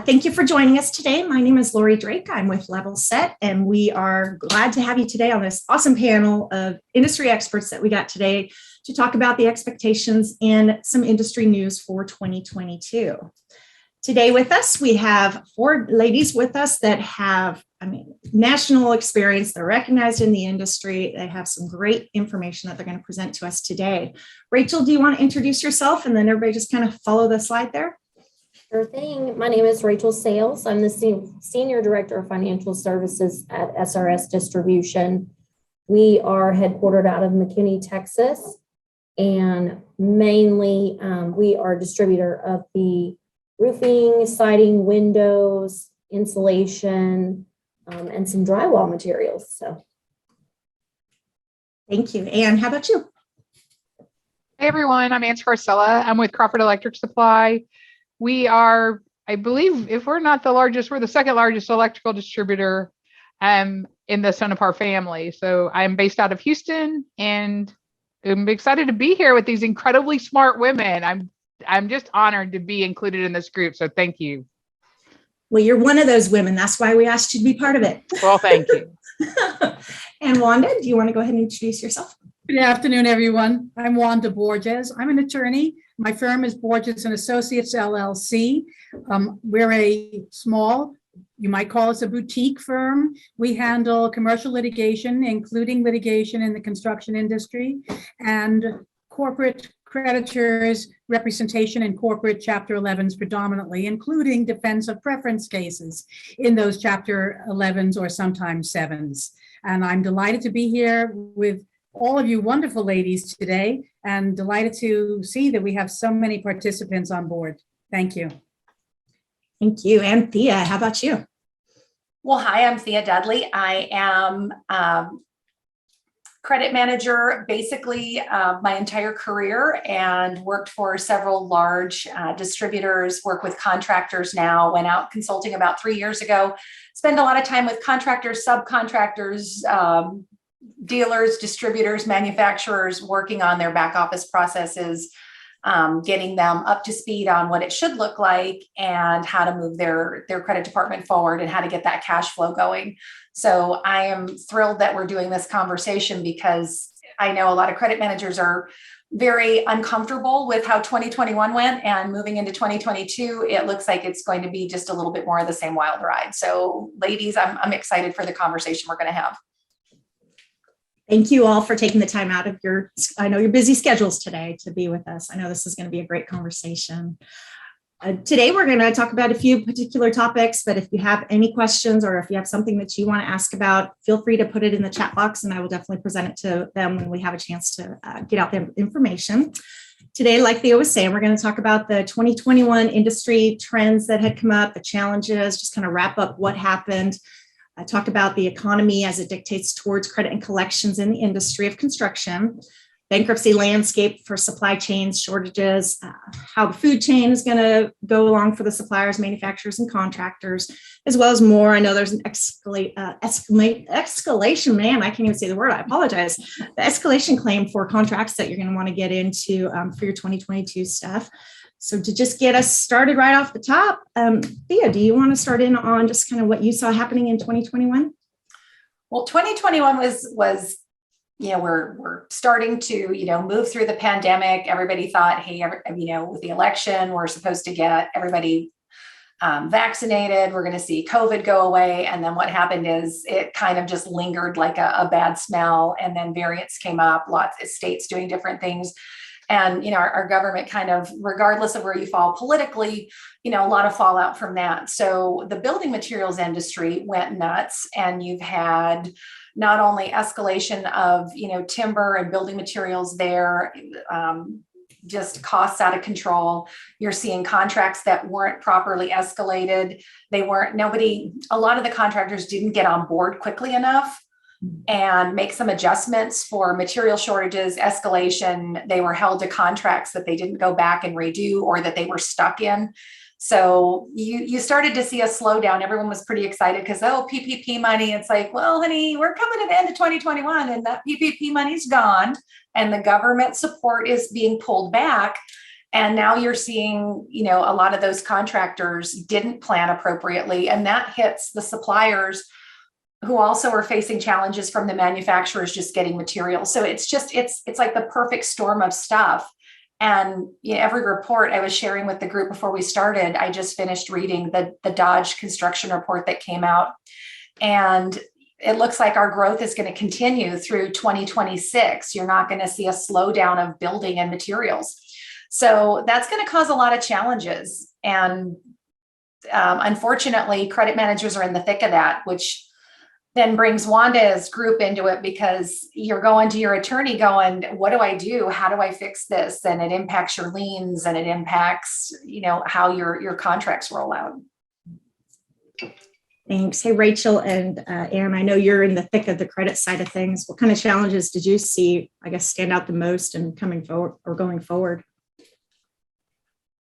Thank you for joining us today. My name is Lori Drake. I'm with Level Set, and we are glad to have you today on this awesome panel of industry experts that we got today to talk about the expectations and some industry news for 2022. Today with us, we have four ladies with us that have, national experience. They're recognized in the industry. They have some great information that they're going to present to us today. Rachel, do you want to introduce yourself, and then everybody just kind of follow the slide there? Sure thing. My name is Rachel Sales. I'm the Senior Director of Financial Services at SRS Distribution. We are headquartered out of McKinney, Texas, and mainly we are a distributor of the roofing, siding, windows, insulation, and some drywall materials. So, thank you. Ann, how about you? Hey everyone, I'm Ann Scarcella. I'm with Crawford Electric Supply. We are, I believe, if we're not the largest, we're the second largest electrical distributor in the Sonepar family. So I'm based out of Houston, and I'm excited to be here with these incredibly smart women. I'm just honored to be included in this group. So thank you. Well, you're one of those women. That's why we asked you to be part of it. Well, thank you. And Wanda, do you want to go ahead and introduce yourself? Good afternoon, everyone. I'm Wanda Borges. I'm an attorney. My firm is Borges and Associates, LLC. We're a small, you might call us a boutique firm. We handle commercial litigation, including litigation in the construction industry, and corporate creditors representation in corporate Chapter 11s predominantly, including defense of preference cases in those Chapter 11s or sometimes 7s. And I'm delighted to be here with all of you wonderful ladies today, and delighted to see that we have so many participants on board. Thank you. Thank you. And Thea, how about you? Well, hi, I'm Thea Dudley. I am credit manager basically my entire career, and worked for several large distributors, work with contractors now, went out consulting about 3 years ago, spend a lot of time with contractors, subcontractors, dealers, distributors, manufacturers, working on their back office processes, getting them up to speed on what it should look like and how to move their credit department forward and how to get that cash flow going. So I am thrilled that we're doing this conversation, because I know a lot of credit managers are very uncomfortable with how 2021 went, and moving into 2022, it looks like it's going to be just a little bit more of the same wild ride. So ladies, I'm excited for the conversation we're going to have. Thank you all for taking the time out of your busy schedules today to be with us. I know this is going to be a great conversation. Today, we're going to talk about a few particular topics, but if you have any questions or if you have something that you want to ask about, feel free to put it in the chat box, and I will definitely present it to them when we have a chance to get out the information. Today, like Theo was saying, we're going to talk about the 2021 industry trends that had come up, the challenges, just kind of wrap up what happened. I talked about the economy as it dictates towards credit and collections in the industry of construction, bankruptcy landscape for supply chains, shortages, how the food chain is going to go along for the suppliers, manufacturers, and contractors, as well as more. I know there's an escalation, man, I can't even say the word, I apologize. The escalation claim for contracts that you're going to want to get into for your 2022 stuff. So to just get us started right off the top, Thea, do you want to start in on just kind of what you saw happening in 2021? Well, 2021 was we're starting to, move through the pandemic. Everybody thought, hey, with the election, we're supposed to get everybody vaccinated. We're going to see COVID go away. And then what happened is it kind of just lingered like a bad smell. And then variants came up, lots of states doing different things. And, our government kind of, regardless of where you fall politically, a lot of fallout from that. So the building materials industry went nuts, and you've had not only escalation of, timber and building materials there, just costs out of control. You're seeing contracts that weren't properly escalated. A lot of the contractors didn't get on board quickly enough and make some adjustments for material shortages, escalation. They were held to contracts that they didn't go back and redo, or that they were stuck in. So you started to see a slowdown. Everyone was pretty excited because, PPP money. It's like, well, honey, we're coming to the end of 2021 and that PPP money's gone and the government support is being pulled back. And now you're seeing, a lot of those contractors didn't plan appropriately, and that hits the suppliers who also are facing challenges from the manufacturers just getting materials. So it's like the perfect storm of stuff. And every report I was sharing with the group before we started, I just finished reading the Dodge construction report that came out. And it looks like our growth is going to continue through 2026. You're not going to see a slowdown of building and materials. So that's going to cause a lot of challenges. And unfortunately, credit managers are in the thick of that, which then brings Wanda's group into it, because you're going to your attorney going, what do I do? How do I fix this? And it impacts your liens, and it impacts, how your contracts roll out. Thanks. Hey, Rachel and Ann, I know you're in the thick of the credit side of things. What kind of challenges did you see, I guess, stand out the most in coming forward or going forward?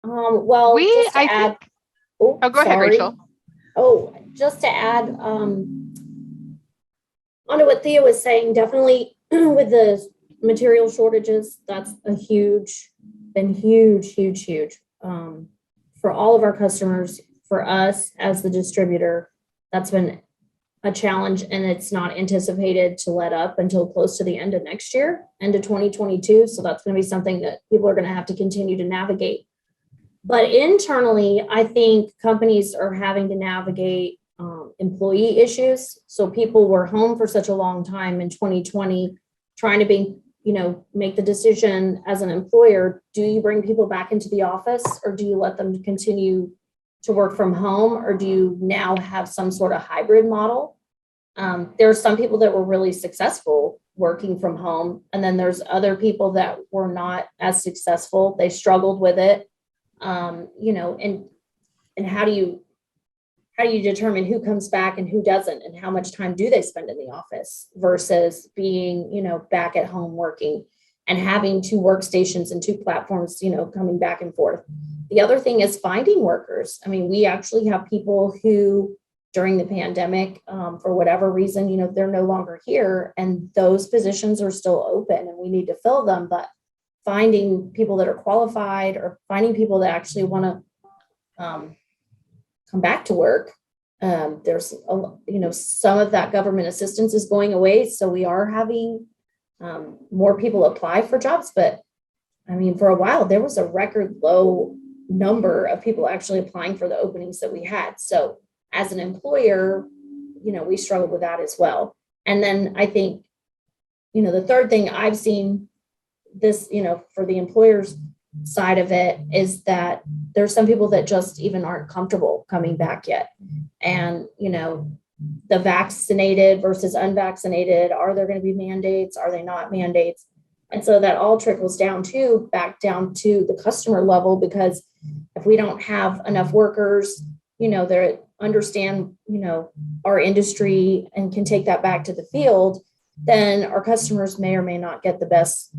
Well, We- just to I add, think- Oh, go ahead, sorry. Rachel. Oh, just to add, onto what Thea was saying, definitely with the material shortages, that's been huge for all of our customers. For us as the distributor, that's been a challenge, and it's not anticipated to let up until close to the end of next year, end of 2022. So that's going to be something that people are going to have to continue to navigate. But internally, I think companies are having to navigate employee issues. So people were home for such a long time in 2020, trying to make the decision as an employer, do you bring people back into the office, or do you let them continue to work from home, or do you now have some sort of hybrid model? There are some people that were really successful working from home, and then there's other people that were not as successful. They struggled with it. And how do you determine who comes back and who doesn't, and how much time do they spend in the office versus being, back at home working and having two workstations and two platforms, coming back and forth. The other thing is finding workers. I mean, we actually have people who during the pandemic, for whatever reason, they're no longer here, and those positions are still open and we need to fill them. But finding people that are qualified, or finding people that actually want to come back to work. There's, some of that government assistance is going away. So we are having more people apply for jobs. But I mean, for a while, there was a record low number of people actually applying for the openings that we had. So as an employer, we struggled with that as well. And then I think, the third thing I've seen this, for the employer's side of it, is that there's some people that just even aren't comfortable coming back yet. And, the vaccinated versus unvaccinated, are there going to be mandates? Are they not mandates? And so that all trickles back down to the customer level, because if we don't have enough workers, that understand, our industry and can take that back to the field, then our customers may or may not get the best,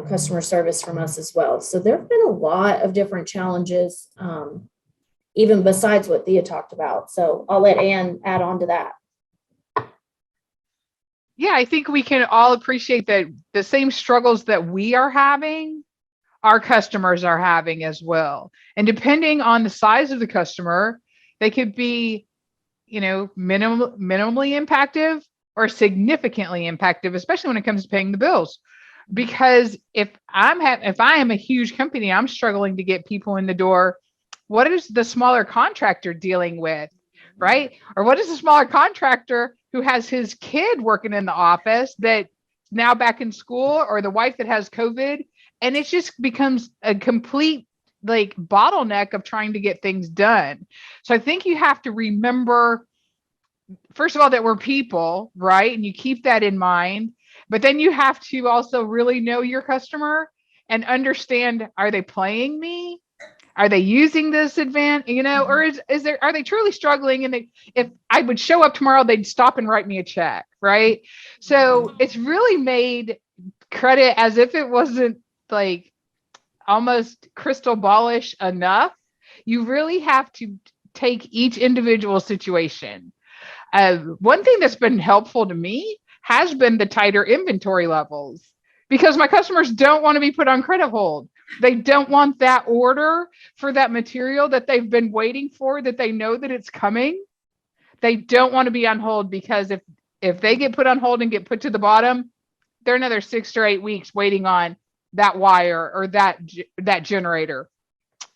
customer service from us as well. So there have been a lot of different challenges, even besides what Thea talked about. So I'll let Ann add on to that. Yeah, I think we can all appreciate that the same struggles that we are having, our customers are having as well. And depending on the size of the customer, they could be, minimally impactive or significantly impactive, especially when it comes to paying the bills. Because if I am a huge company, I'm struggling to get people in the door. What is the smaller contractor dealing with, right? Or what is the smaller contractor who has his kid working in the office that's now back in school, or the wife that has COVID? And it just becomes a complete bottleneck of trying to get things done. So I think you have to remember, first of all, that we're people, right? And you keep that in mind. But then you have to also really know your customer and understand, are they playing me? Are they using this advantage, or are they truly struggling? And if I would show up tomorrow, they'd stop and write me a check, right? So it's really made credit as if it wasn't almost crystal ballish enough. You really have to take each individual situation. One thing that's been helpful to me has been the tighter inventory levels, because my customers don't want to be put on credit hold. They don't want that order for that material that they've been waiting for, that they know that it's coming. They don't want to be on hold, because if they get put on hold and get put to the bottom, they're another 6 or 8 weeks waiting on that wire or that generator.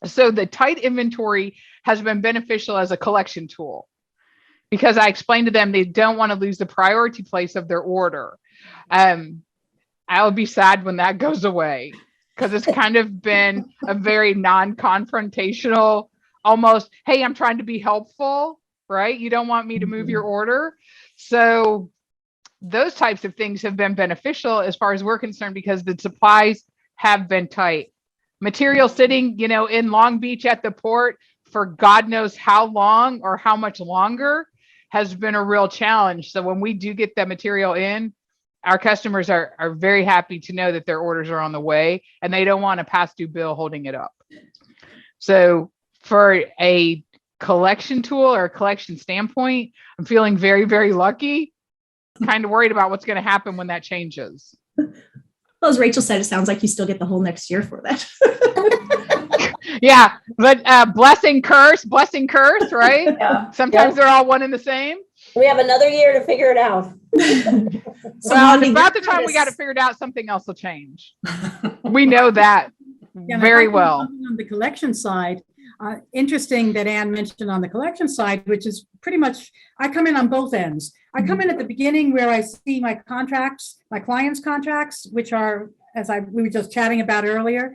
So the tight inventory has been beneficial as a collection tool, because I explained to them they don't want to lose the priority place of their order. I'll be sad when that goes away, because it's kind of been a very non-confrontational, almost, hey, I'm trying to be helpful, right? You don't want me to move your order. So those types of things have been beneficial as far as we're concerned, because the supplies have been tight. Material sitting, in Long Beach at the port for God knows how long or how much longer has been a real challenge. So when we do get that material in, our customers are very happy to know that their orders are on the way, and they don't want a past due bill holding it up. So for a collection tool or a collection standpoint, I'm feeling very, very lucky. Kind of worried about what's going to happen when that changes. Well, as Rachel said, it sounds like you still get the whole next year for that. Yeah, but blessing, curse, right? Yeah. Sometimes they're all one and the same. We have another year to figure it out. So Well, Wanda, about the you're time we got it this- figured out, something else will change. We know that Yeah, and very if I can well. comment on the collection side, interesting that Ann mentioned on the collection side, which is pretty much, I come in on both ends. I come in at the beginning where I see my contracts, my clients' contracts, which are, we were just chatting about earlier.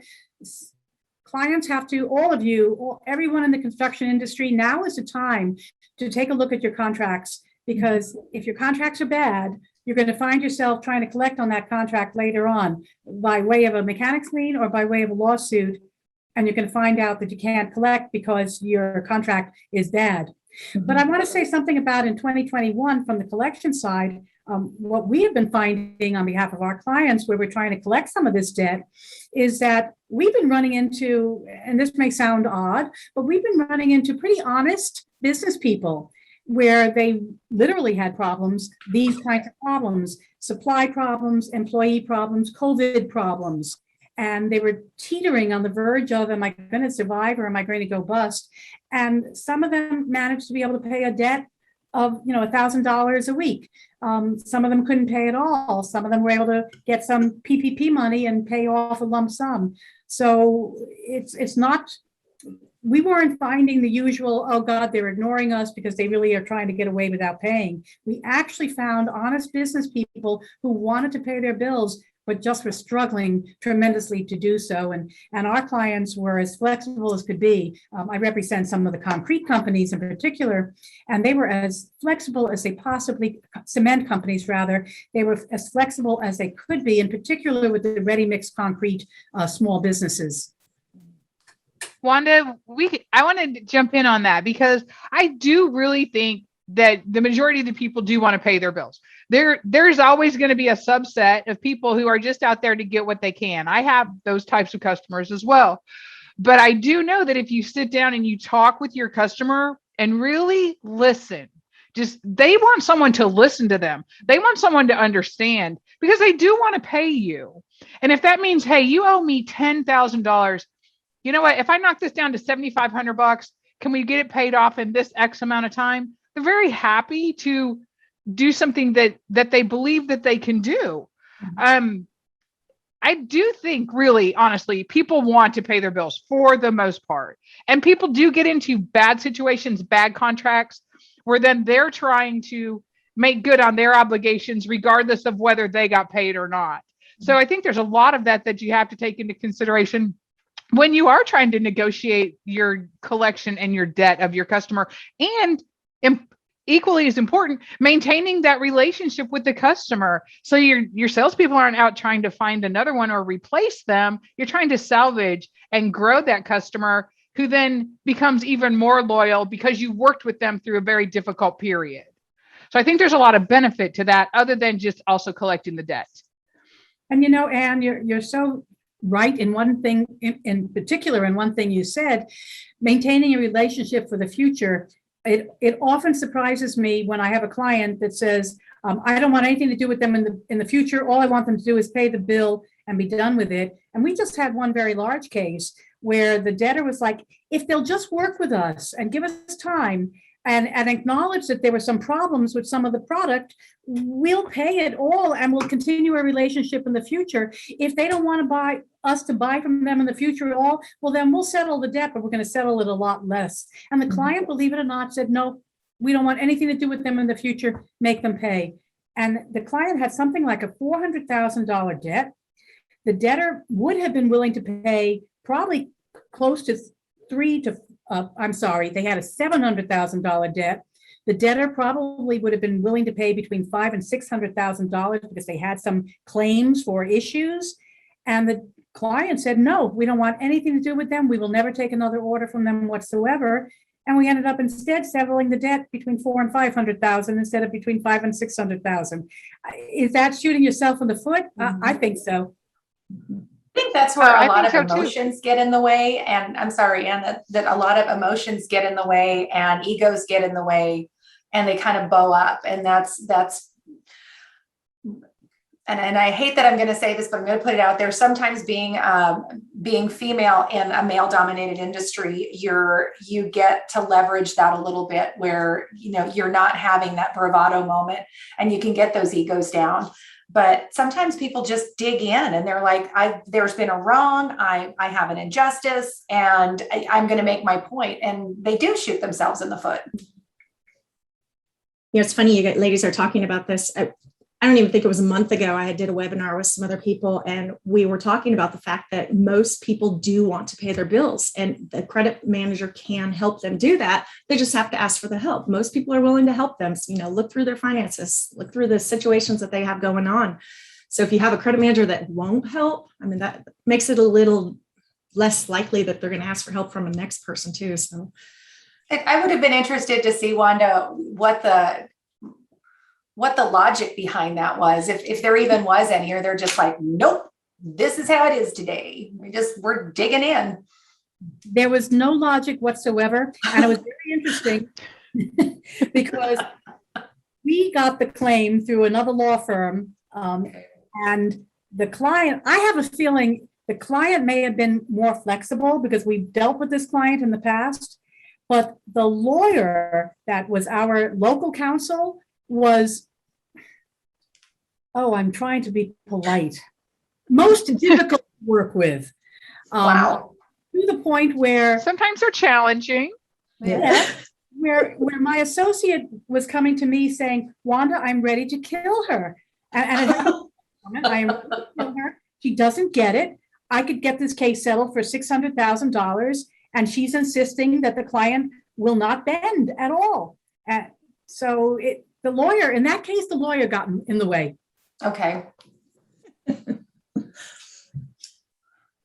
Clients have to, all of you, everyone in the construction industry, now is the time to take a look at your contracts, because if your contracts are bad, you're going to find yourself trying to collect on that contract later on by way of a mechanics lien or by way of a lawsuit. And you're going to find out that you can't collect because your contract is bad. But I want to say something about in 2021 from the collection side, what we have been finding on behalf of our clients where we're trying to collect some of this debt is that we've been running into, and this may sound odd, but we've been running into pretty honest business people where they literally had problems, these kinds of problems, supply problems, employee problems, COVID problems. And they were teetering on the verge of, am I going to survive or am I going to go bust? And some of them managed to be able to pay a debt of, $1,000 a week. Some of them couldn't pay at all. Some of them were able to get some PPP money and pay off a lump sum. So it's not, we weren't finding the usual, oh God, they're ignoring us because they really are trying to get away without paying. We actually found honest business people who wanted to pay their bills, but just were struggling tremendously to do so. And our clients were as flexible as could be. I represent some of the concrete companies in particular, and they were as flexible as they possibly, cement companies rather, they were as flexible as they could be, in particular with the ready mix concrete small businesses. Wanda, I want to jump in on that, because I do really think that the majority of the people do want to pay their bills. There's always going to be a subset of people who are just out there to get what they can. I have those types of customers as well. But I do know that if you sit down and you talk with your customer and really listen, they want someone to listen to them. They want someone to understand, because they do want to pay you. And if that means, hey, you owe me $10,000, you know what? If I knock this down to $7,500, can we get it paid off in this X amount of time? They're very happy to do something that they believe that they can do. I do think, really, honestly, people want to pay their bills for the most part. And people do get into bad situations, bad contracts, where then they're trying to make good on their obligations, regardless of whether they got paid or not. So I think there's a lot of that you have to take into consideration when you are trying to negotiate your collection and your debt of your customer. And equally as important, maintaining that relationship with the customer. So your salespeople aren't out trying to find another one or replace them. You're trying to salvage and grow that customer, who then becomes even more loyal because you worked with them through a very difficult period. So I think there's a lot of benefit to that, other than just also collecting the debt. And Anne, you're so right in one thing, in particular, in one thing you said, maintaining a relationship for the future. It often surprises me when I have a client that says, I don't want anything to do with them in the future. All I want them to do is pay the bill and be done with it. And we just had one very large case where the debtor was like, if they'll just work with us and give us time and acknowledge that there were some problems with some of the product, we'll pay it all and we'll continue a relationship in the future. If they don't want to buy us to buy from them in the future at all, well, then we'll settle the debt, but we're going to settle it a lot less. And the client, believe it or not, said, no, we don't want anything to do with them in the future, make them pay. And the client had something like a $400,000 debt. The debtor would have been willing to pay probably close to they had a $700,000 debt. The debtor probably would have been willing to pay between $500,000 and $600,000 because they had some claims for issues. And the client said, no, we don't want anything to do with them. We will never take another order from them whatsoever. And we ended up instead settling the debt between $400,000 and $500,000 instead of between $500,000 and $600,000. Is that shooting yourself in the foot? I think so. I think that's where I a lot of think so, too. emotions get in the way. And I'm sorry, Anne, that a lot of emotions get in the way and egos get in the way and they kind of bow up. And and I hate that I'm going to say this, but I'm going to put it out there. Sometimes being female in a male dominated industry, you get to leverage that a little bit where, you're not having that bravado moment and you can get those egos down. But sometimes people just dig in and they're like, there's been a wrong, I have an injustice, and I'm going to make my point. And they do shoot themselves in the foot. It's funny, you ladies are talking about this. I don't even think it was a month ago. I did a webinar with some other people, and we were talking about the fact that most people do want to pay their bills, and the credit manager can help them do that. They just have to ask for the help. Most people are willing to help them, look through their finances, look through the situations that they have going on. So if you have a credit manager that won't help, that makes it a little less likely that they're going to ask for help from a next person too. So I would have been interested to see, Wanda, what the logic behind that was, if there even was any, or they're just like, nope, this is how it is today. We're digging in. There was no logic whatsoever. And it was very interesting because we got the claim through another law firm. And the client, I have a feeling the client may have been more flexible because we've dealt with this client in the past, but the lawyer that was our local counsel was, I'm trying to be polite, most difficult to work with. Wow. To the point where Sometimes they're challenging. where my associate was coming to me saying, Wanda, I'm ready to kill her. And I am ready to kill her. She doesn't get it. I could get this case settled for $600,000, and she's insisting that the client will not bend at all. So the lawyer, in that case, the lawyer got in the way. Okay.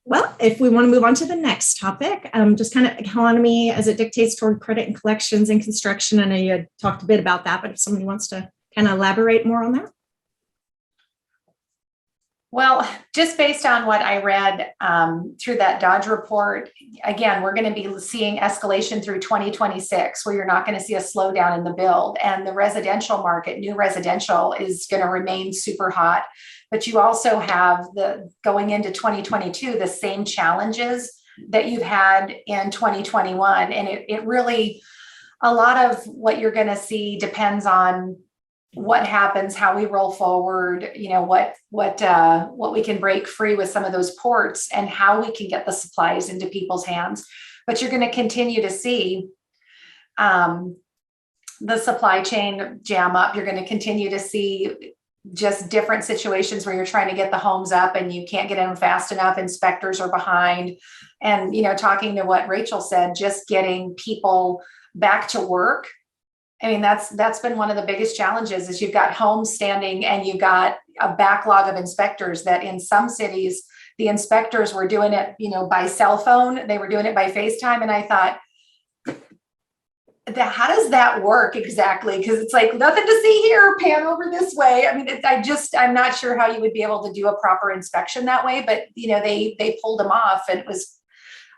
Well, if we want to move on to the next topic, just kind of economy as it dictates toward credit and collections in construction. I know you had talked a bit about that, but if somebody wants to kind of elaborate more on that. Well, just based on what I read through that Dodge report, again, we're going to be seeing escalation through 2026, where you're not going to see a slowdown in the build. And the residential market, new residential, is going to remain super hot. But you also have going into 2022, the same challenges that you've had in 2021. And it really, a lot of what you're going to see depends on what happens, how we roll forward, what we can break free with some of those ports and how we can get the supplies into people's hands. But you're going to continue to see the supply chain jam up. You're going to continue to see just different situations where you're trying to get the homes up and you can't get in fast enough. Inspectors are behind. And, talking to what Rachel said, just getting people back to work. I mean, that's been one of the biggest challenges is you've got homes standing and you've got a backlog of inspectors that in some cities, the inspectors were doing it, by cell phone. They were doing it by FaceTime. And I thought, how does that work exactly? Because it's like nothing to see here, pan over this way. I mean, I'm not sure how you would be able to do a proper inspection that way, but they pulled them off. And it was,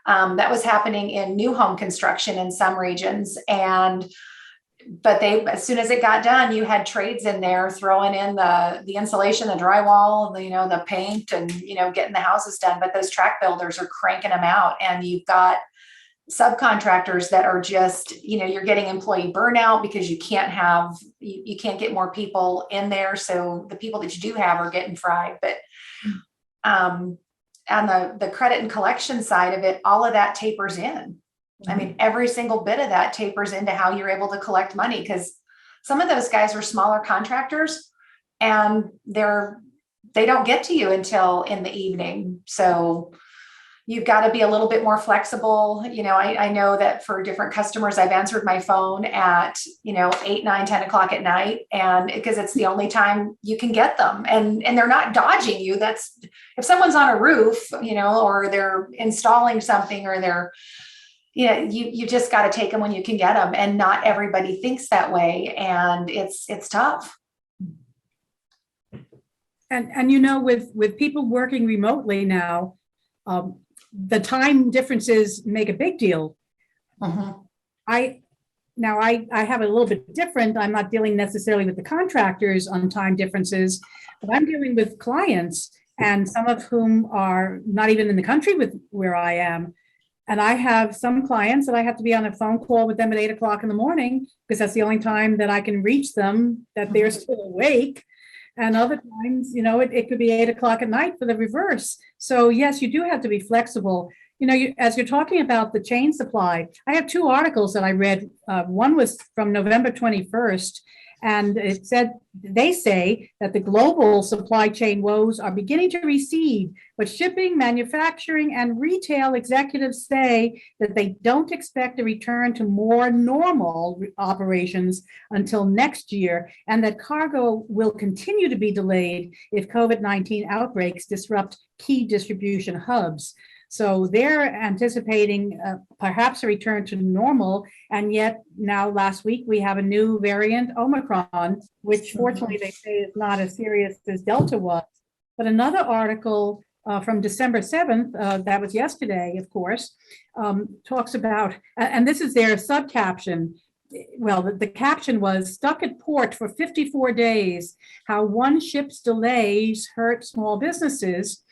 that was happening in new home construction in some regions. And but as soon as it got done, you had trades in there throwing in the insulation, the drywall, the paint, and, getting the houses done. But those track builders are cranking them out, and you've got subcontractors that are just, you're getting employee burnout because you can't get more people in there. So the people that you do have are getting fried. But on the credit and collection side of it, all of that tapers in. I mean, every single bit of that tapers into how you're able to collect money, because some of those guys are smaller contractors and they don't get to you until in the evening. So you've got to be a little bit more flexible. I know that for different customers, I've answered my phone at, 8, 9, 10 o'clock at night, and because it's the only time you can get them, and they're not dodging you. That's if someone's on a roof, or they're installing something, or they're, you just got to take them when you can get them. And not everybody thinks that way. And it's tough. And with people working remotely now, the time differences make a big deal. I have a little bit different. I'm not dealing necessarily with the contractors on time differences, but I'm dealing with clients, and some of whom are not even in the country with where I am. And I have some clients that I have to be on a phone call with them at 8 o'clock in the morning, because that's the only time that I can reach them, that they're still awake. And other times, it could be 8 o'clock at night for the reverse. So yes, you do have to be flexible. As you're talking about the chain supply, I have 2 articles that I read. One was from November 21st, and it said, they say that the global supply chain woes are beginning to recede, but shipping, manufacturing, and retail executives say that they don't expect a return to more normal operations until next year, and that cargo will continue to be delayed if COVID-19 outbreaks disrupt key distribution hubs. So they're anticipating perhaps a return to normal. And yet now last week, we have a new variant, Omicron, which fortunately they say is not as serious as Delta was. But another article from December 7th, that was yesterday, of course, talks about, and this is their subcaption. Well, the caption was "Stuck at port for 54 days, how one ship's delays hurt small businesses."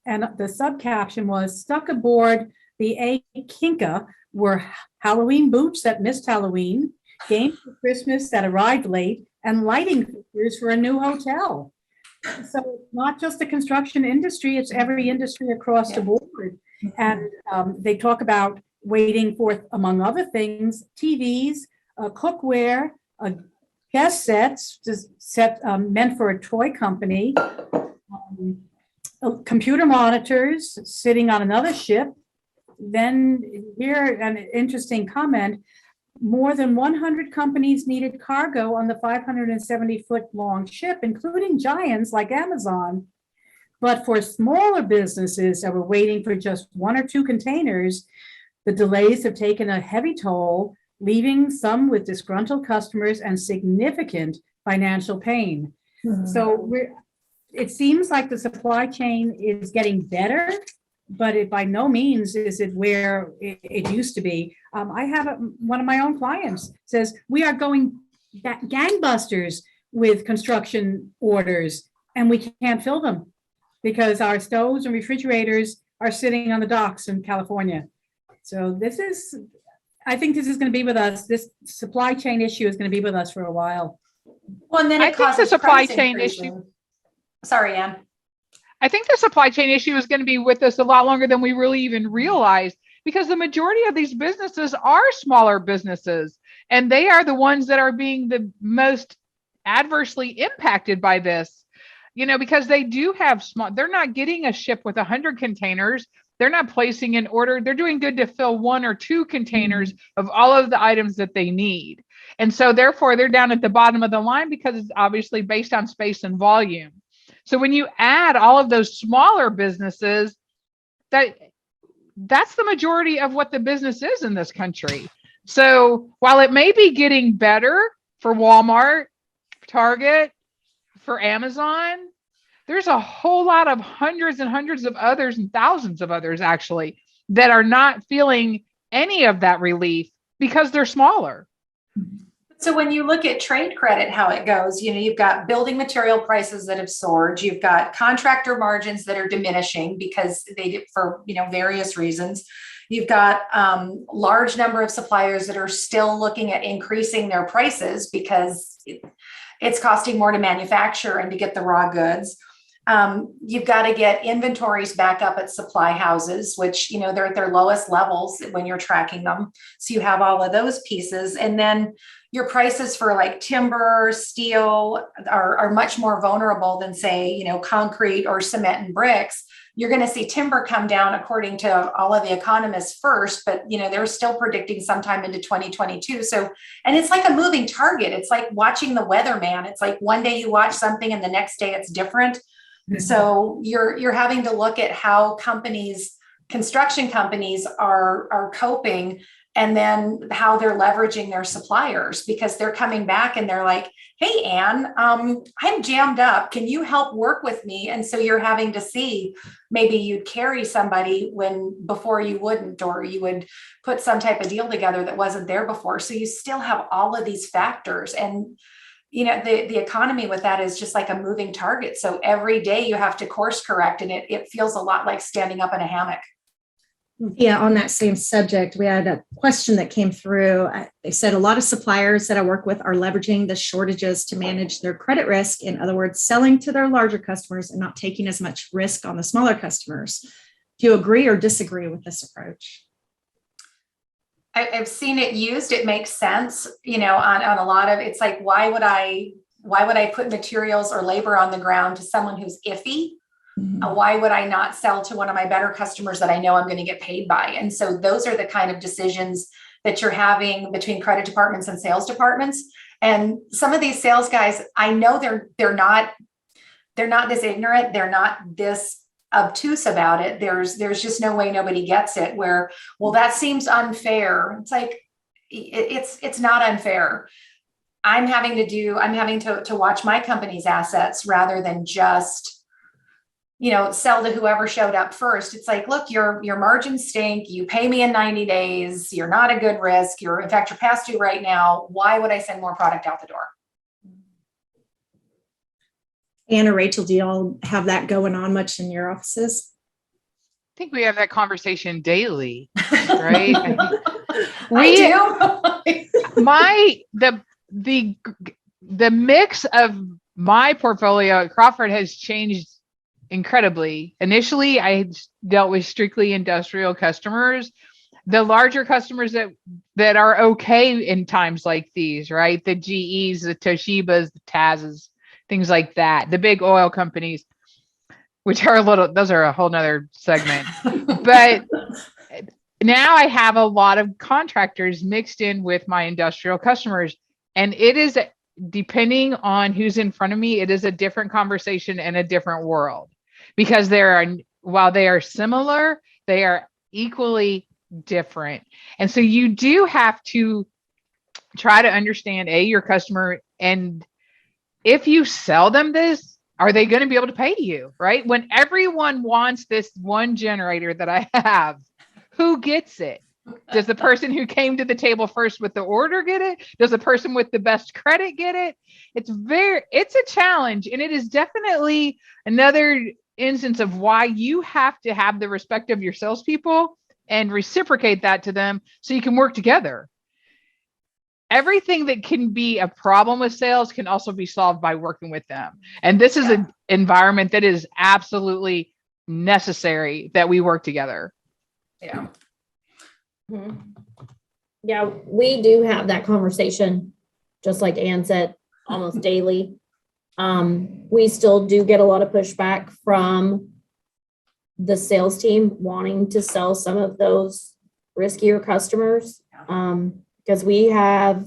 And the subcaption was "Stuck aboard the A Kinka were Halloween boots that missed Halloween, games for Christmas that arrived late, and lighting fixtures for a new hotel." So it's not just the construction industry, it's every industry across the board. And they talk about waiting for, among other things, TVs, cookware, guest sets, meant for a toy company, computer monitors sitting on another ship. Then here, an interesting comment, more than 100 companies needed cargo on the 570-foot long ship, including giants like Amazon. But for smaller businesses that were waiting for just 1 or 2 containers, the delays have taken a heavy toll, leaving some with disgruntled customers and significant financial pain. So it seems like the supply chain is getting better, but it by no means is it where it used to be. I have one of my own clients says, we are going gangbusters with construction orders, and we can't fill them because our stoves and refrigerators are sitting on the docks in California. So I think this is going to be with us. This supply chain issue is going to be with us for a while. Well, and then I think the supply chain issue. Sorry, Ann. I think the supply chain issue is going to be with us a lot longer than we really even realize, because the majority of these businesses are smaller businesses, and they are the ones that are being the most adversely impacted by this, because they do have they're not getting a ship with 100 containers. They're not placing an order. They're doing good to fill 1 or 2 containers of all of the items that they need. And so therefore they're down at the bottom of the line, because it's obviously based on space and volume. So when you add all of those smaller businesses, that's the majority of what the business is in this country. So while it may be getting better for Walmart, Target, for Amazon, there's a whole lot of hundreds and hundreds of others and thousands of others actually that are not feeling any of that relief because they're smaller. So when you look at trade credit, how it goes, you've got building material prices that have soared. You've got contractor margins that are diminishing because for various reasons. You've got large number of suppliers that are still looking at increasing their prices because it's costing more to manufacture and to get the raw goods. You've got to get inventories back up at supply houses, which, they're at their lowest levels when you're tracking them. So you have all of those pieces. And then your prices for like timber, steel are much more vulnerable than say, concrete or cement and bricks. You're going to see timber come down according to all of the economists first, but they're still predicting sometime into 2022. So, and it's like a moving target. It's like watching the weatherman. It's like one day you watch something and the next day it's different. So you're having to look at how construction companies are coping, and then how they're leveraging their suppliers, because they're coming back and they're like, hey, Ann, I'm jammed up. Can you help work with me? And so you're having to see, maybe you'd carry somebody before you wouldn't, or you would put some type of deal together that wasn't there before. So you still have all of these factors. And the economy with that is just like a moving target. So every day you have to course correct, and it feels a lot like standing up in a hammock. Yeah, on that same subject, we had a question that came through. They said a lot of suppliers that I work with are leveraging the shortages to manage their credit risk. In other words, selling to their larger customers and not taking as much risk on the smaller customers. Do you agree or disagree with this approach? I've seen it used. It makes sense, on a lot of, it's like, why would I put materials or labor on the ground to someone who's iffy? Mm-hmm. Why would I not sell to one of my better customers that I know I'm going to get paid by? And so those are the kind of decisions that you're having between credit departments and sales departments. And some of these sales guys, I know they're not this ignorant. They're not this obtuse about it. There's just no way nobody gets it, where, well, that seems unfair. It's like, it's not unfair. I'm having to watch my company's assets rather than just, sell to whoever showed up first. It's like, look, your margins stink. You pay me in 90 days. You're not a good risk. In fact, you're past due right now. Why would I send more product out the door? Anna, Rachel, do y'all have that going on much in your offices? I think we have that conversation daily, right? I do. The mix of my portfolio at Crawford has changed incredibly. Initially, I dealt with strictly industrial customers, the larger customers that are okay in times like these, right? The GEs, the Toshibas, the Taz's, things like that. The big oil companies, which are those are a whole nother segment. But now I have a lot of contractors mixed in with my industrial customers. And it is, depending on who's in front of me, it is a different conversation and a different world, because while they are similar, they are equally different. And so you do have to try to understand your customer, and if you sell them this, are they going to be able to pay you, right? When everyone wants this one generator that I have, who gets it? Does the person who came to the table first with the order get it? Does the person with the best credit get it? It's a challenge, and it is definitely another instance of why you have to have the respect of your salespeople and reciprocate that to them so you can work together. Everything that can be a problem with sales can also be solved by working with them. And this is an environment that is absolutely necessary that we work together. Yeah. Mhm. Yeah, we do have that conversation, just like Ann said, almost daily. We still do get a lot of pushback from the sales team wanting to sell some of those riskier customers. Because we have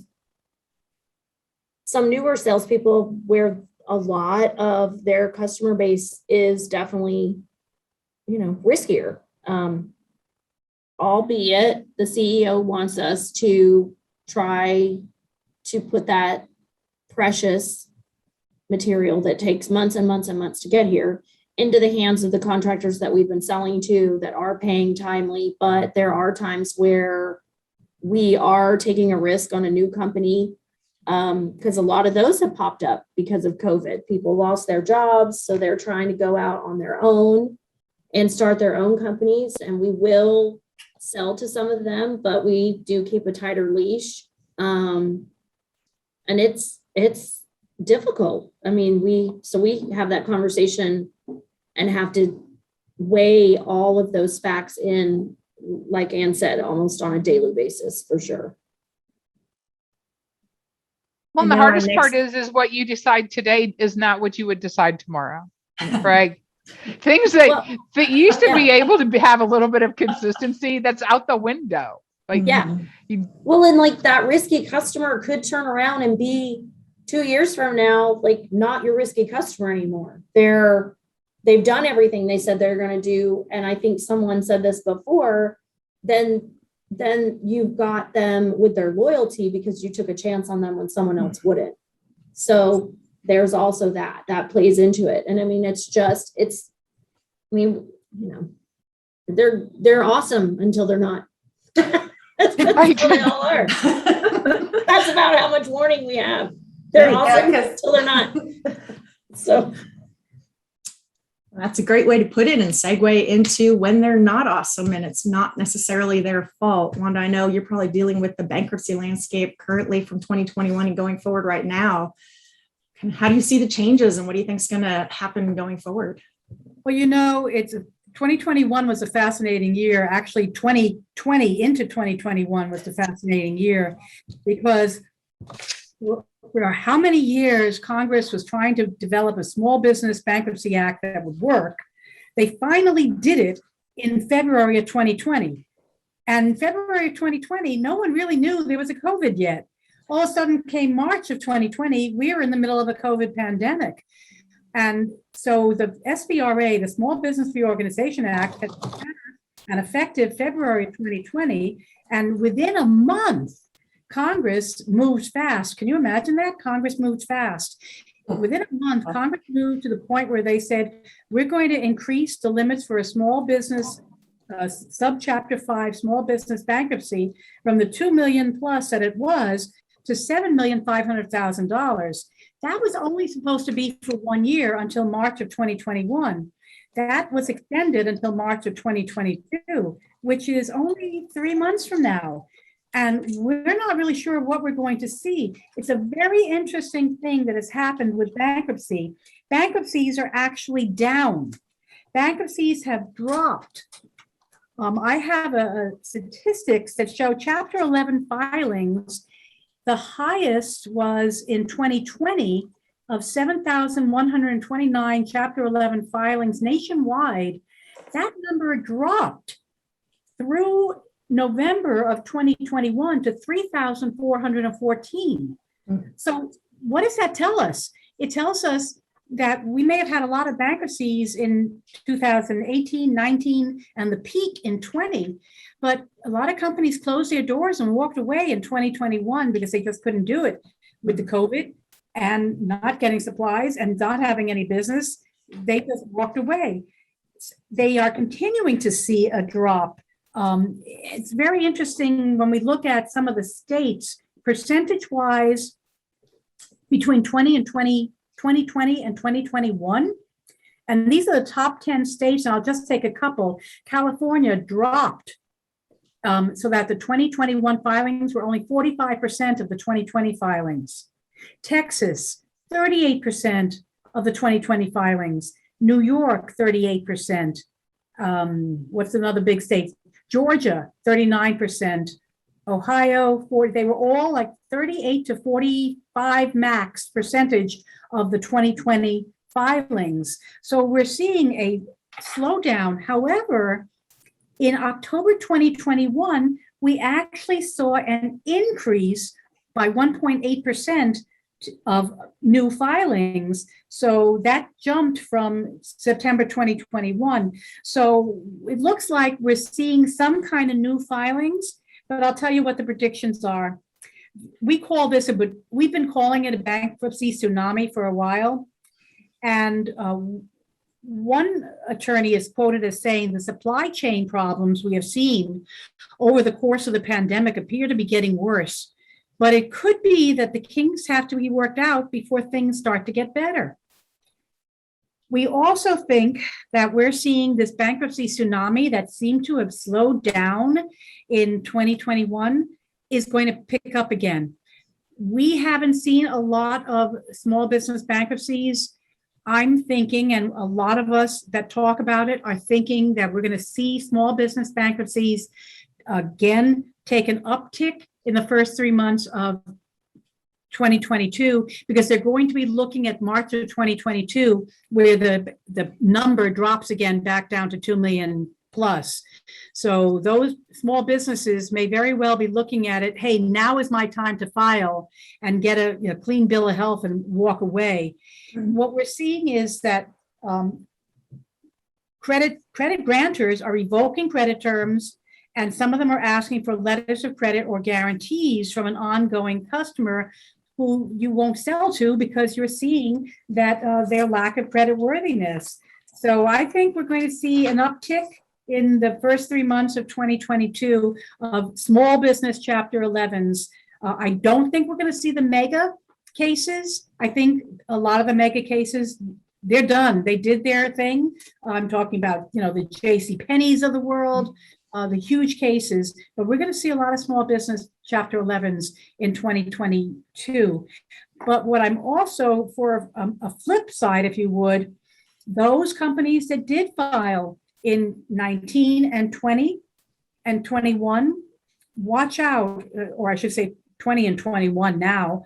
some newer salespeople where a lot of their customer base is definitely, riskier. Albeit the CEO wants us to try to put that precious material that takes months and months and months to get here into the hands of the contractors that we've been selling to that are paying timely. But there are times where we are taking a risk on a new company because a lot of those have popped up because of COVID. People lost their jobs, so they're trying to go out on their own and start their own companies. And we will sell to some of them, but we do keep a tighter leash. And it's difficult. I mean, we have that conversation and have to weigh all of those facts in, like Ann said, almost on a daily basis, for sure. Well, and And the now our hardest next- part is what you decide today is not what you would decide tomorrow, right? Things that, Well, that used to be able to have a little bit of consistency, that's out the window. Like, Yeah. Well, and like that risky customer could turn around and be 2 years from now, like not your risky customer anymore. They've done everything they said they're going to do. And I think someone said this before, then you've got them with their loyalty because you took a chance on them when someone else wouldn't. So there's also that plays into it. And I mean, they're awesome until they're not. That's what they all are. That's about how much warning we have. They're awesome until they're not. So That's a great way to put it and segue into when they're not awesome and it's not necessarily their fault. Wanda, I know you're probably dealing with the bankruptcy landscape currently from 2021 and going forward right now. How do you see the changes and what do you think is going to happen going forward? Well, 2021 was a fascinating year. Actually, 2020 into 2021 was a fascinating year because for how many years Congress was trying to develop a small business bankruptcy act that would work. They finally did it in February of 2020. And February of 2020, no one really knew there was a COVID yet. All of a sudden came March of 2020, we were in the middle of a COVID pandemic. And so the SBRA, the Small Business Reorganization Act, had passed and effective February 2020. And within a month, Congress moved fast. Can you imagine that? Congress moved fast. Within a month, Congress moved to the point where they said, we're going to increase the limits for a small business, subchapter 5 small business bankruptcy from the 2 million plus that it was to $7,500,000. That was only supposed to be for 1 year until March of 2021. That was extended until March of 2022, which is only 3 months from now. And we're not really sure what we're going to see. It's a very interesting thing that has happened with bankruptcy. Bankruptcies are actually down. Bankruptcies have dropped. I have statistics that show Chapter 11 filings. The highest was in 2020 of 7,129 Chapter 11 filings nationwide. That number dropped through November of 2021 to 3,414. So what does that tell us? It tells us that we may have had a lot of bankruptcies in 2018, 19, and the peak in 20, but a lot of companies closed their doors and walked away in 2021 because they just couldn't do it with the COVID and not getting supplies and not having any business. They just walked away. They are continuing to see a drop. It's very interesting when we look at some of the states, percentage-wise, between 2020 and 2021. And these are the top 10 states, and I'll just take a couple. California dropped so that the 2021 filings were only 45% of the 2020 filings. Texas, 38% of the 2020 filings. New York, 38%. What's another big state? Georgia, 39%. Ohio, 40, they were all like 38 to 45 max percentage of the 2020 filings. So we're seeing a slowdown. However, in October 2021, we actually saw an increase by 1.8% of new filings. So that jumped from September 2021. So it looks like we're seeing some kind of new filings, but I'll tell you what the predictions are. We've been calling it a bankruptcy tsunami for a while. And one attorney is quoted as saying the supply chain problems we have seen over the course of the pandemic appear to be getting worse. But it could be that the kinks have to be worked out before things start to get better. We also think that we're seeing this bankruptcy tsunami that seemed to have slowed down in 2021 is going to pick up again. We haven't seen a lot of small business bankruptcies. I'm thinking, and a lot of us that talk about it are thinking, that we're going to see small business bankruptcies again take an uptick in the first 3 months of 2022, because they're going to be looking at March of 2022, where the number drops again back down to 2 million plus. So those small businesses may very well be looking at it, hey, now is my time to file and get a clean bill of health and walk away. What we're seeing is that credit grantors are revoking credit terms, and some of them are asking for letters of credit or guarantees from an ongoing customer who you won't sell to because you're seeing that their lack of credit worthiness. So I think we're going to see an uptick in the first 3 months of 2022 of small business Chapter 11s. I don't think we're going to see the mega cases. I think a lot of the mega cases, they're done. They did their thing. I'm talking about, the JCPenney's of the world, the huge cases, but we're going to see a lot of small business Chapter 11s in 2022. But what I'm also for a flip side, if you would, those companies that did file in 19 and 20 and 21, watch out, or I should say 20 and 21 now,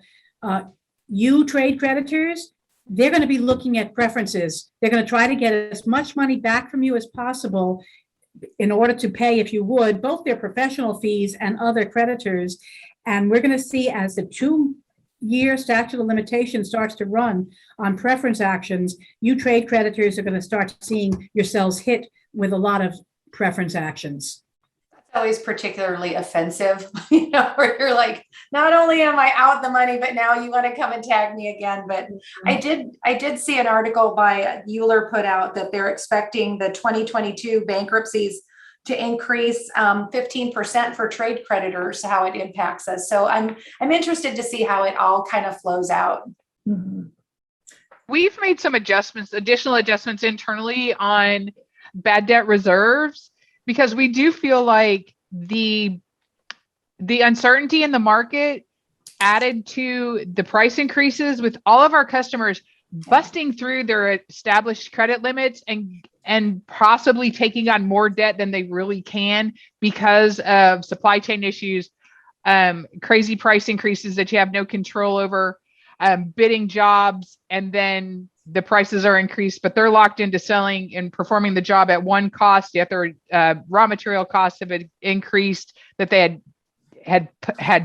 you trade creditors, they're going to be looking at preferences. They're going to try to get as much money back from you as possible in order to pay, if you would, both their professional fees and other creditors. And we're going to see, as the 2-year statute of limitations starts to run on preference actions, you trade creditors are going to start seeing yourselves hit with a lot of preference actions. That's always particularly offensive, where you're like, not only am I out the money, but now you want to come and tag me again. But I did see an article by Euler put out that they're expecting the 2022 bankruptcies to increase 15% for trade creditors, how it impacts us. So I'm interested to see how it all kind of flows out. Mm-hmm. We've made some additional adjustments internally on bad debt reserves, because we do feel like the uncertainty in the market added to the price increases, with all of our customers busting through their established credit limits and possibly taking on more debt than they really can because of supply chain issues, crazy price increases that you have no control over, bidding jobs, and then the prices are increased, but they're locked into selling and performing the job at one cost, yet their raw material costs have increased that they had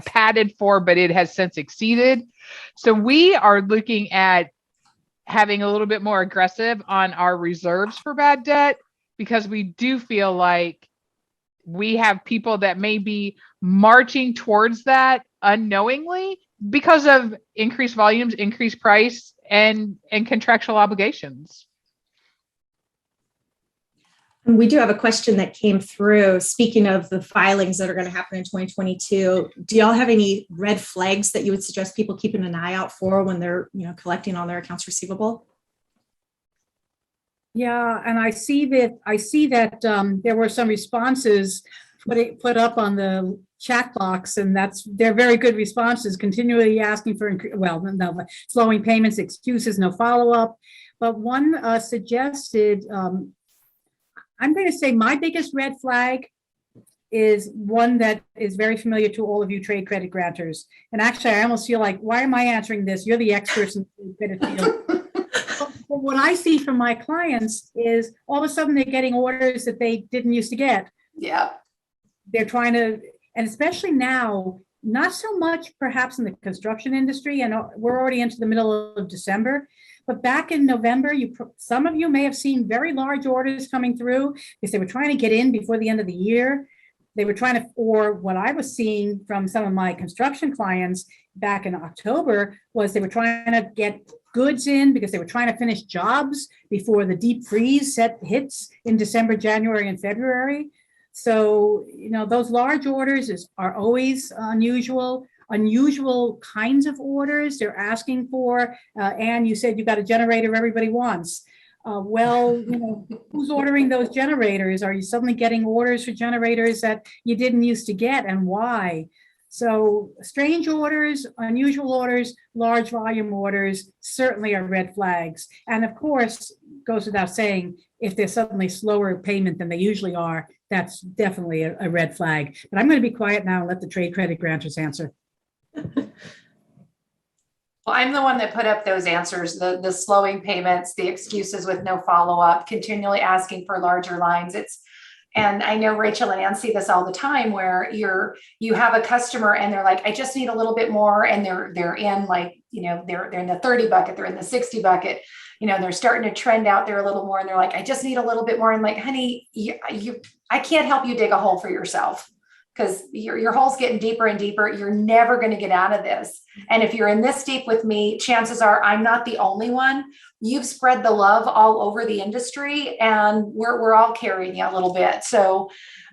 padded for, but it has since exceeded. So we are looking at having a little bit more aggressive on our reserves for bad debt, because we do feel like we have people that may be marching towards that unknowingly because of increased volumes, increased price, and contractual obligations. And we do have a question that came through. Speaking of the filings that are going to happen in 2022, do y'all have any red flags that you would suggest people keeping an eye out for when they're, collecting on their accounts receivable? Yeah, and I see that there were some responses put up on the chat box, and they're very good responses, continually asking for, slowing payments, excuses, no follow-up. But one suggested, I'm going to say my biggest red flag is one that is very familiar to all of you trade credit grantors. And actually, I almost feel like, why am I answering this? You're the experts in the credit field. But what I see from my clients is all of a sudden they're getting orders that they didn't used to get. Yeah. They're trying to, and especially now, not so much perhaps in the construction industry, and we're already into the middle of December, but back in November, some of you may have seen very large orders coming through because they were trying to get in before the end of the year. They were trying to, or what I was seeing from some of my construction clients back in October was they were trying to get goods in because they were trying to finish jobs before the deep freeze hits in December, January, and February. So, those large orders are always unusual. unusual kinds of orders they're asking for. And you said you got a generator everybody wants. Well, who's ordering those generators? Are you suddenly getting orders for generators that you didn't used to get, and why? So strange orders, unusual orders, large volume orders certainly are red flags. And of course, goes without saying, if they're suddenly slower payment than they usually are, that's definitely a red flag. But I'm going to be quiet now and let the trade credit grantors answer. Well, I'm the one that put up those answers, the slowing payments, the excuses with no follow-up, continually asking for larger lines. And I know Rachel and Ann see this all the time, where you have a customer and they're like, I just need a little bit more. And they're in like, they're in the 30 bucket, they're in the 60 bucket, they're starting to trend out there a little more. And they're like, I just need a little bit more. And like, honey, I can't help you dig a hole for yourself, because your hole's getting deeper and deeper. You're never going to get out of this. And if you're in this deep with me, chances are I'm not the only one. You've spread the love all over the industry, and we're all carrying you a little bit. So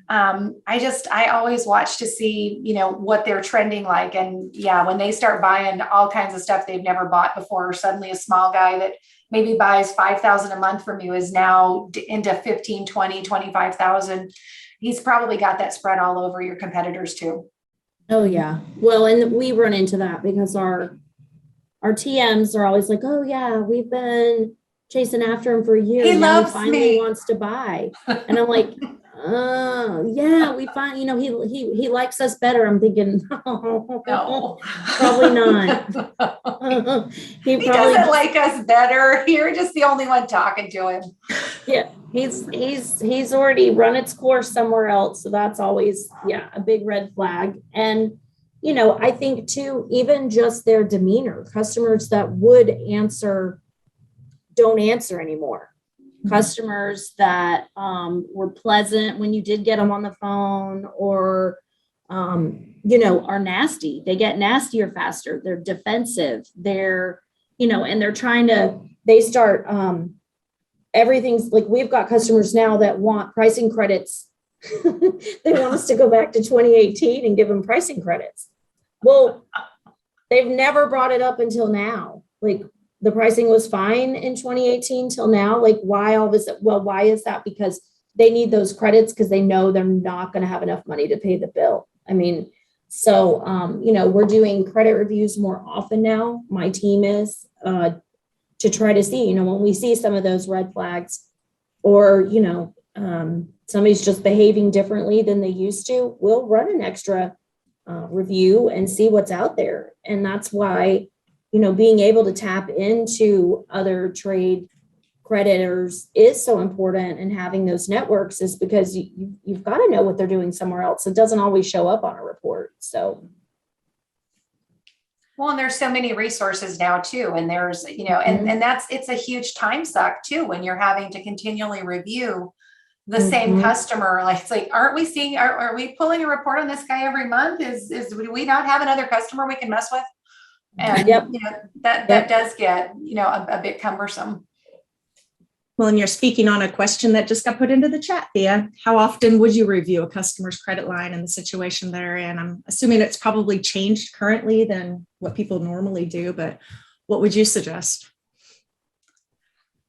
I always watch to see, what they're trending like. And yeah, when they start buying all kinds of stuff they've never bought before, suddenly a small guy that maybe buys 5,000 a month from you is now into 15, 20, 25,000. He's probably got that spread all over your competitors too. Oh, yeah. Well, and we run into that because our TMs are always like, oh, yeah, we've been chasing after him for a year. He now loves he finally me. wants to buy. And I'm like, yeah, we find, he likes us better. I'm thinking, No, probably not. He doesn't like us better. You're just the only one talking to him. Yeah, he's already run its course somewhere else. So that's always, a big red flag. And, I think too, even just their demeanor, customers that would answer, don't answer anymore. Customers that were pleasant when you did get them on the phone, or, are nasty. They get nastier faster. They're defensive. They're, and they're they start, everything's like, we've got customers now that want pricing credits. They want us to go back to 2018 and give them pricing credits. Well, they've never brought it up until now. Like, the pricing was fine in 2018 till now. Like, why all this? Well, why is that? Because they need those credits because they know they're not going to have enough money to pay the bill. I mean, so, we're doing credit reviews more often now. My team is, to try to see, when we see some of those red flags, or, somebody's just behaving differently than they used to, we'll run an extra review and see what's out there. And that's why, being able to tap into other trade creditors is so important, and having those networks is because you've got to know what they're doing somewhere else. It doesn't always show up on a report. So. Well, and there's so many resources now too. And there's, and it's a huge time suck too, when you're having to continually review the same customer. Like, it's like, aren't we seeing, are we pulling a report on this guy every month? Do we not have another customer we can mess with? And, that does get, a bit cumbersome. Well, and you're speaking on a question that just got put into the chat, Thea. How often would you review a customer's credit line and the situation they're in? I'm assuming it's probably changed currently than what people normally do, but what would you suggest?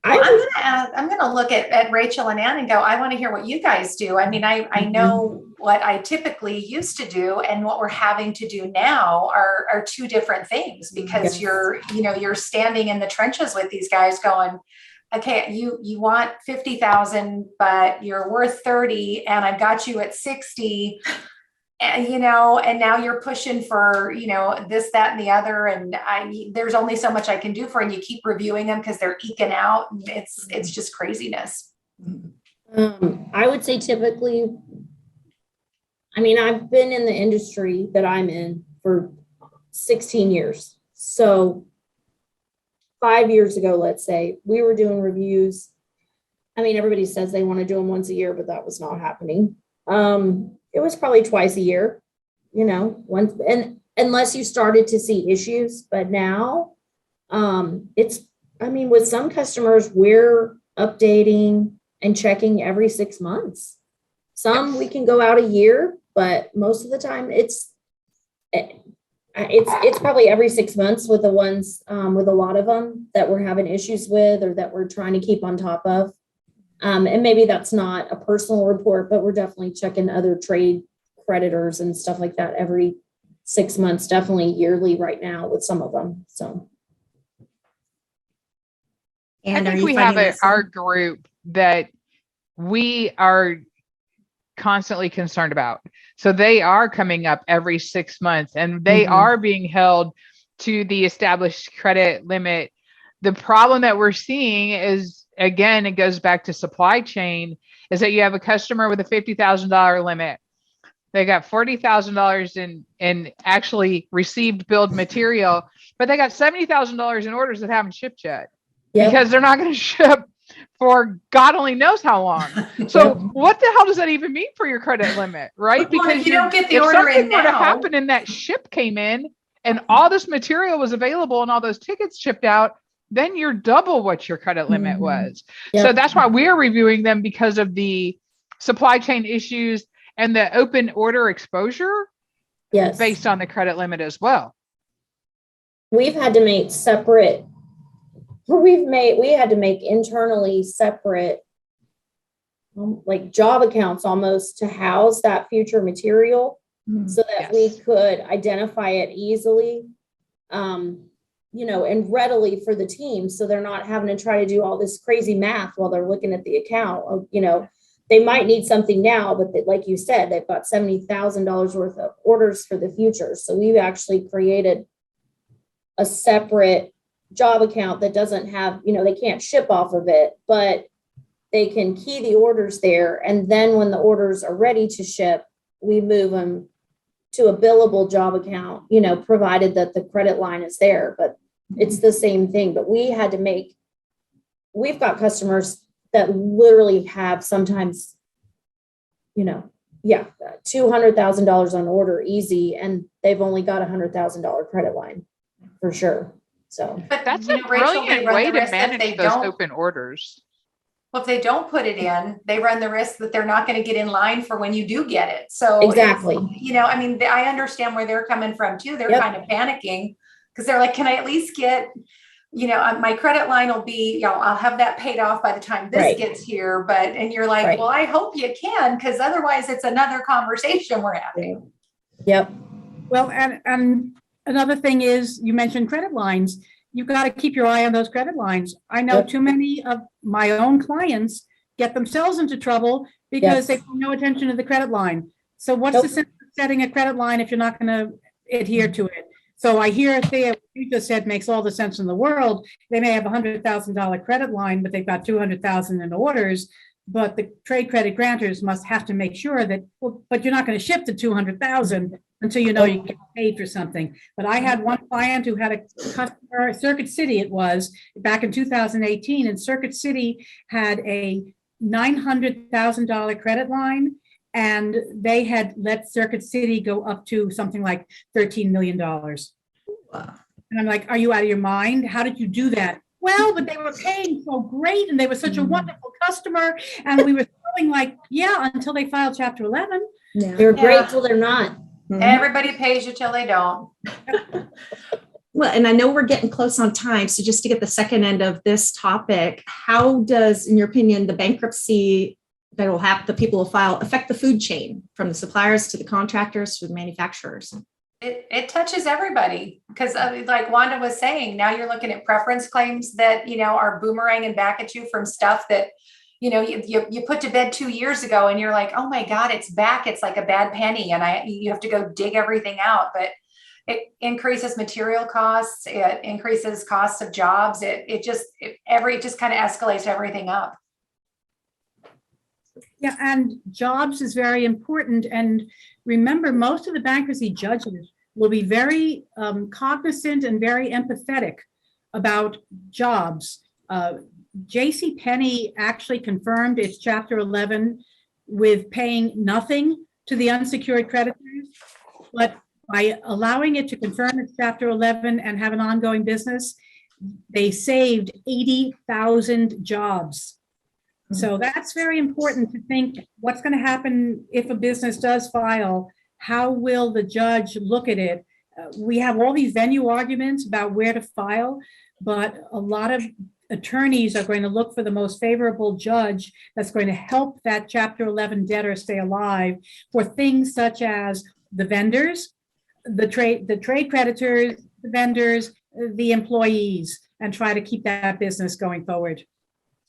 Well, I'm going to look at Rachel and Ann and go, I want to hear what you guys do. I mean, I know what I typically used to do and what we're having to do now are two different things, because you're standing in the trenches with these guys going, okay, you want 50,000, but you're worth 30, and I've got you at 60. And, and now you're pushing for, this, that, and the other. And there's only so much I can do for, and you keep reviewing them because they're eking out. And it's just craziness. I would say typically, I've been in the industry that I'm in for 16 years. So 5 years ago, let's say, we were doing reviews. Everybody says they want to do them once a year, but that was not happening. It was probably twice a year, once, and unless you started to see issues. But now with some customers, we're updating and checking every 6 months. Some we can go out a year, but most of the time It's probably every 6 months with the ones, with a lot of them that we're having issues with or that we're trying to keep on top of. And maybe that's not a personal report, but we're definitely checking other trade creditors and stuff like that every 6 months, definitely yearly right now with some of them. So. And I are think you we have finding this? our group that we are constantly concerned about. So they are coming up every 6 months and they Mhm. are being held to the established credit limit. The problem that we're seeing is, again, it goes back to supply chain, is that you have a customer with a $50,000 limit. They got $40,000 in actually received billed material, but they got $70,000 in orders that haven't shipped yet. Yep. Because they're not going to ship for God only knows how long. So what the hell does that even mean for your credit limit, right? Well, Because if you don't get the if order in something were to now- happen and that ship came in and all this material was available and all those tickets shipped out, then you're double what your credit limit Mhm. was. Yep. So that's why we're reviewing them, because of the supply chain issues and the open order exposure Yes. based on the credit limit as well. We've had to make separate, we had to make internally separate like job accounts almost to house that future material Mhm. so that we Yes. could identify it easily, and readily for the team. So they're not having to try to do all this crazy math while they're looking at the account. They might need something now, but like you said, they've got $70,000 worth of orders for the future. So we've actually created a separate job account that doesn't have, they can't ship off of it, but they can key the orders there. And then when the orders are ready to ship, we move them to a billable job account, provided that the credit line is there, but it's the same thing. But we've got customers that literally have sometimes, $200,000 on order easy, and they've only got $100,000 credit line for sure. So But That's you a know, Rachel, they brilliant run way the to risk that manage they those don't. open orders. Well, if they don't put it in, they run the risk that they're not going to get in line for when you do get it. So Exactly. I understand where they're coming from too. They're Yep. kind of panicking because they're like, can I at least get, my credit line will be, I'll have that paid off by the time this Right. gets here. And you're like, Right. well, I hope you can, because otherwise it's another conversation we're having. yep. Well, and another thing is, you mentioned credit lines. You've got to keep your eye on those credit lines. I know Yep. too many of my own clients get themselves into trouble because they Yes. pay no attention to the credit line. So what's Nope. the sense of setting a credit line if you're not going to adhere to it? So I hear Thea, what you just said makes all the sense in the world. They may have a $100,000 credit line, but they've got 200,000 in orders. But the trade credit grantors must have to make sure that, but you're not going to ship the 200,000 until you get paid for something. But I had one client who had a customer, Circuit City it was, back in 2018, and Circuit City had a $900,000 credit line, and they had let Circuit City go up to something like $13 million. Wow. And I'm like, are you out of your mind? How did you do that? Well, but they were paying so great and they were such a wonderful customer. And we were feeling like, yeah, until they filed Chapter 11. Yeah. They're Yeah. great till they're not. Mhm. Everybody pays you till they don't. Well, and I know we're getting close on time. So just to get the second end of this topic, how does, in your opinion, the bankruptcy that will have the people will file affect the food chain, from the suppliers to the contractors to the manufacturers? It touches everybody because like Wanda was saying, now you're looking at preference claims that, are boomeranging back at you from stuff that, you put to bed 2 years ago and you're like, oh my God, it's back. It's like a bad penny. And you have to go dig everything out, but it increases material costs. It increases costs of jobs. It just kind of escalates everything up. Yeah, and jobs is very important. And remember, most of the bankruptcy judges will be very cognizant and very empathetic about jobs. J.C. Penney actually confirmed its Chapter 11 with paying nothing to the unsecured creditors, but by allowing it to confirm its Chapter 11 and have an ongoing business, they saved 80,000 jobs. So that's very important to think what's going to happen if a business does file. How will the judge look at it? we have all these venue arguments about where to file, but a lot of attorneys are going to look for the most favorable judge that's going to help that Chapter 11 debtor stay alive for things such as the vendors, the trade creditors, the vendors, the employees, and try to keep that business going forward.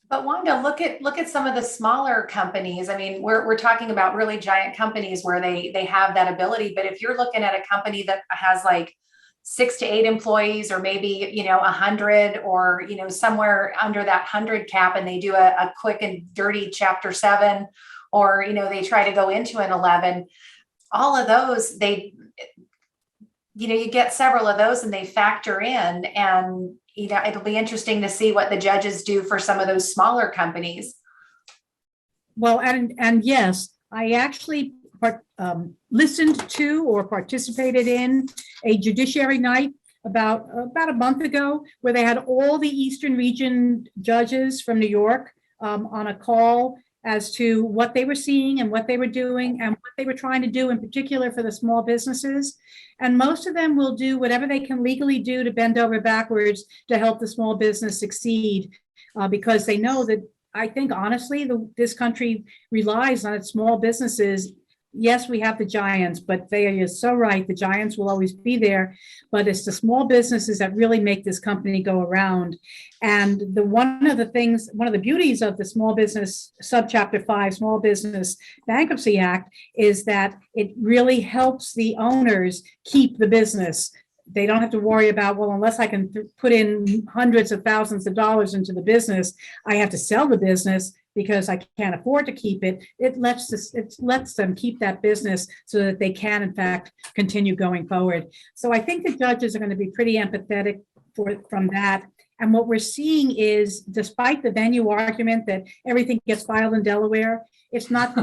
But Wanda, look at some of the smaller companies. I mean, we're talking about really giant companies where they have that ability. But if you're looking at a company that has like 6 to 8 employees, or maybe 100, or somewhere under that 100 cap, and they do a quick and dirty Chapter 7, or they try to go into an 11, all of those you get several of those and they factor in, and it'll be interesting to see what the judges do for some of those smaller companies. Well, and yes, I actually listened to or participated in a judiciary night about a month ago, where they had all the Eastern Region judges from New York on a call as to what they were seeing and what they were doing and what they were trying to do, in particular for the small businesses. And most of them will do whatever they can legally do to bend over backwards to help the small business succeed, because they know that, I think honestly, this country relies on its small businesses. Yes, we have the giants, but you're so right. The giants will always be there, but it's the small businesses that really make this company go around. And one of the beauties of the Small Business Subchapter 5 Small Business Bankruptcy Act is that it really helps the owners keep the business. They don't have to worry about, well, unless I can put in hundreds of thousands of dollars into the business, I have to sell the business because I can't afford to keep it. It lets them keep that business so that they can, in fact, continue going forward. So I think the judges are going to be pretty empathetic from that. And what we're seeing is, despite the venue argument that everything gets filed in Delaware, it's not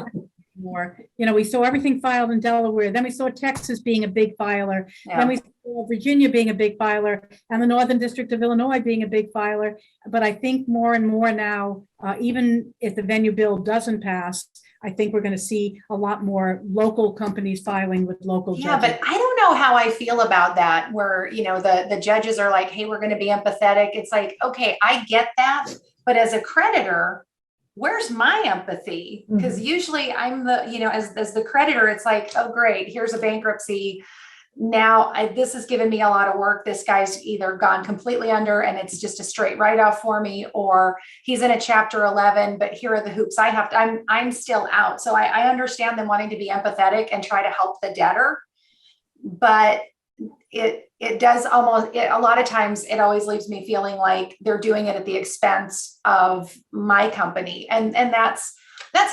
anymore. We saw everything filed in Delaware. Then we saw Texas being a big filer. Yeah. Then we saw Virginia being a big filer, and the Northern District of Illinois being a big filer. But I think more and more now, even if the venue bill doesn't pass, I think we're going to see a lot more local companies filing with local judges. Yeah, but I don't know how I feel about that, where, the judges are like, hey, we're going to be empathetic. It's like, okay, I get that. But as a creditor, where's my empathy? Because usually I'm the, as the creditor, it's like, oh, great, here's a bankruptcy. Now this has given me a lot of work. This guy's either gone completely under and it's just a straight write-off for me, or he's in a Chapter 11, but here are the hoops I have to, I'm still out. So I understand them wanting to be empathetic and try to help the debtor, but it does a lot of times it always leaves me feeling like they're doing it at the expense of my company. And that's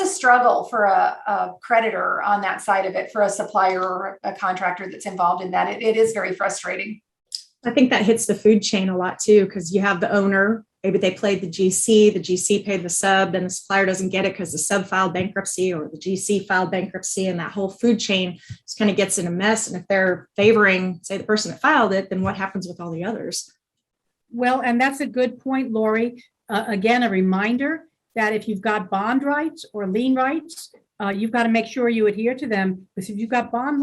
a struggle for a creditor on that side of it, for a supplier or a contractor that's involved in that. It is very frustrating. I think that hits the food chain a lot too, because you have the owner, maybe they played the GC paid the sub, then the supplier doesn't get it because the sub filed bankruptcy or the GC filed bankruptcy, and that whole food chain just kind of gets in a mess. And if they're favoring, say, the person that filed it, then what happens with all the others? Well, and that's a good point, Lori. Again, a reminder that if you've got bond rights or lien rights, you've got to make sure you adhere to them. Because if you've got bond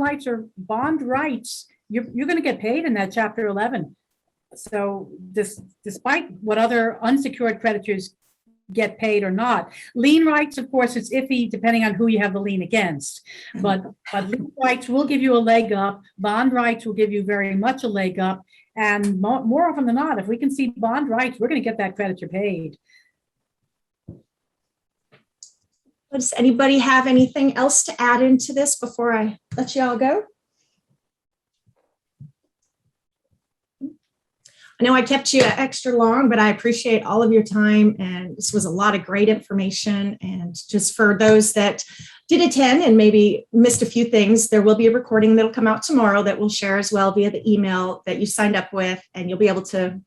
rights, you're going to get paid in that Chapter 11. So despite what other unsecured creditors get paid or not, lien rights, of course, it's iffy depending on who you have the lien against. But lien rights will give you a leg up. Bond rights will give you very much a leg up. And more often than not, if we can see bond rights, we're going to get that creditor paid. Does anybody have anything else to add into this before I let you all go? I know I kept you extra long, but I appreciate all of your time. And this was a lot of great information. And just for those that did attend and maybe missed a few things, there will be a recording that'll come out tomorrow that we'll share as well via the email that you signed up with. And you'll be able to,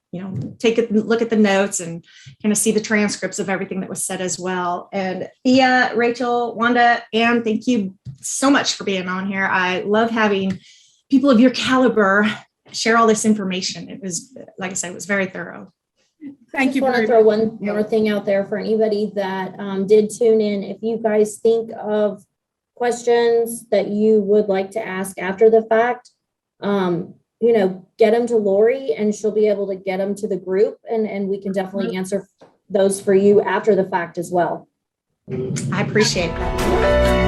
take a look at the notes and kind of see the transcripts of everything that was said as well. And Thea, Rachel, Wanda, Ann, thank you so much for being on here. I love having people of your caliber share all this information. It was, like I said, it was very thorough. Thank you. I want to throw one more thing out there for anybody that did tune in. If you guys think of questions that you would like to ask after the fact, get them to Lori and she'll be able to get them to the group and we can definitely answer those for you after the fact as well. I appreciate that.